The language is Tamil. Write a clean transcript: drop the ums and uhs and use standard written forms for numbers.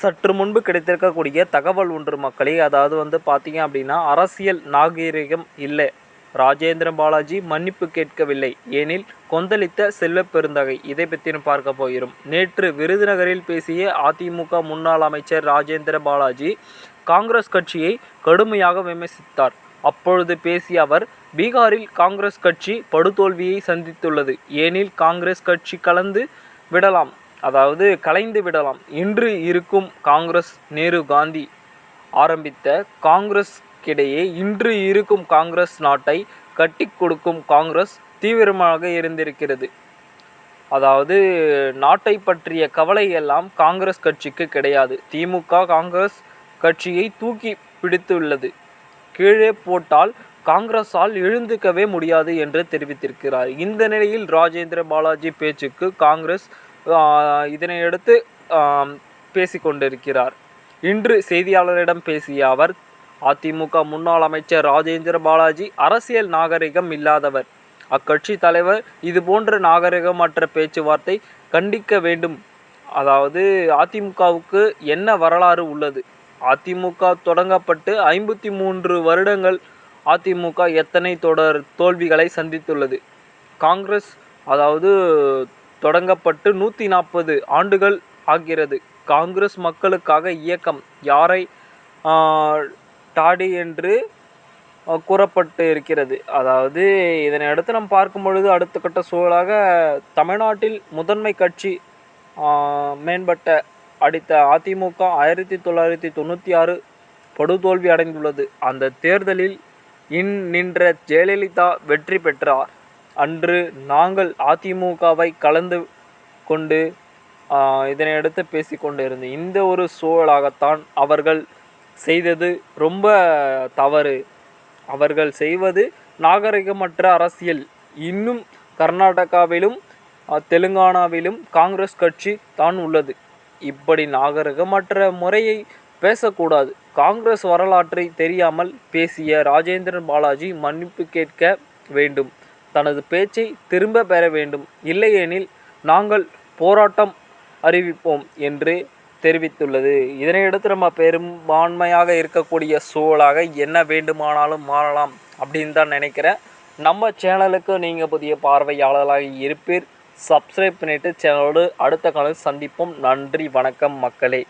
சற்று முன்பு கிடைத்திருக்கக்கூடிய தகவல் ஒன்று மக்களே, அதாவது பார்த்தீங்க அப்படின்னா, அரசியல் நாகரீகம் இல்லை, ராஜேந்திர பாலாஜி மன்னிப்பு கேட்கவில்லை, ஏனில் கொந்தளித்த செல்வ பெருந்தகை. இதை பற்றி பார்க்க போகிறோம். நேற்று விருதுநகரில் பேசிய அதிமுக முன்னாள் அமைச்சர் ராஜேந்திர பாலாஜி காங்கிரஸ் கட்சியை கடுமையாக விமர்சித்தார். அப்பொழுது பேசிய அவர், பீகாரில் காங்கிரஸ் கட்சி படுதோல்வியை சந்தித்துள்ளது, ஏனில் காங்கிரஸ் கட்சி கலைந்து விடலாம். இன்று இருக்கும் காங்கிரஸ் நேரு காந்தி ஆரம்பித்த காங்கிரஸ்கிடையே இன்று இருக்கும் காங்கிரஸ் நாட்டை கட்டி கொடுக்கும் காங்கிரஸ் தீவிரமாக இருந்திருக்கிறது. அதாவது நாட்டை பற்றிய கவலை எல்லாம் காங்கிரஸ் கட்சிக்கு கிடையாது. திமுக காங்கிரஸ் கட்சியை தூக்கி பிடித்துள்ளது, கீழே போட்டால் காங்கிரஸால் எழுந்துக்கவே முடியாது என்று தெரிவித்திருக்கிறார். இந்த நிலையில் ராஜேந்திர பாலாஜி பேச்சுக்கு காங்கிரஸ் இதனையடுத்து பேசிக்கொண்டிருக்கிறார். இன்று செய்தியாளரிடம் பேசிய அவர், அதிமுக முன்னாள் அமைச்சர் ராஜேந்திர பாலாஜி அரசியல் நாகரிகம் இல்லாதவர். அக்கட்சி தலைவர் இதுபோன்ற நாகரிகமற்ற பேச்சுவார்த்தை கண்டிக்க வேண்டும். அதாவது அதிமுகவுக்கு என்ன வரலாறு உள்ளது? அதிமுக தொடங்கப்பட்டு 53 வருடங்கள் அதிமுக எத்தனை தொடர் தோல்விகளை சந்தித்துள்ளது? காங்கிரஸ் தொடங்கப்பட்டு 140 ஆண்டுகள் ஆகிறது. காங்கிரஸ் மக்களுக்காக இயக்கம், யாரை டாடி என்று கூறப்பட்டு இருக்கிறது. இதனை அடுத்து நாம் பார்க்கும் பொழுது அடுத்த கட்ட சூழலாக தமிழ்நாட்டில் முதன்மை கட்சி மேம்பட்ட அடித்த அதிமுக 1996 படுதோல்வி அடைந்துள்ளது. அந்த தேர்தலில் நின்ற ஜெயலலிதா வெற்றி பெற்றார். அன்று நாங்கள் அதிமுகவை கலந்து கொண்டு இதனையடுத்து பேசிக்கொண்டு இருந்தோம். இந்த ஒரு சூழலாகத்தான் அவர்கள் செய்தது ரொம்ப தவறு. அவர்கள் செய்வது நாகரிகமற்ற அரசியல். இன்னும் கர்நாடகாவிலும் தெலுங்கானாவிலும் காங்கிரஸ் கட்சி தான் உள்ளது. இப்படி நாகரிகமற்ற முறையை பேசக்கூடாது. காங்கிரஸ் வரலாற்றை தெரியாமல் பேசிய ராஜேந்திர பாலாஜி மன்னிப்பு கேட்க வேண்டும், தனது பேச்சை திரும்ப பெற வேண்டும், இல்லையெனில் நாங்கள் போராட்டம் அறிவிப்போம் என்று தெரிவித்துள்ளது. இதனையடுத்து நம்ம பெரும்பான்மையாக இருக்கக்கூடிய சூழலாக என்ன வேண்டுமானாலும் மாறலாம் அப்படின்னு தான் நினைக்கிறேன். நம்ம சேனலுக்கு நீங்கள் புதிய பார்வையாளர்களாக இருப்பீர். சப்ஸ்கிரைப் பண்ணிவிட்டு சேனலோடு அடுத்த காலம் சந்திப்போம். நன்றி, வணக்கம் மக்களே.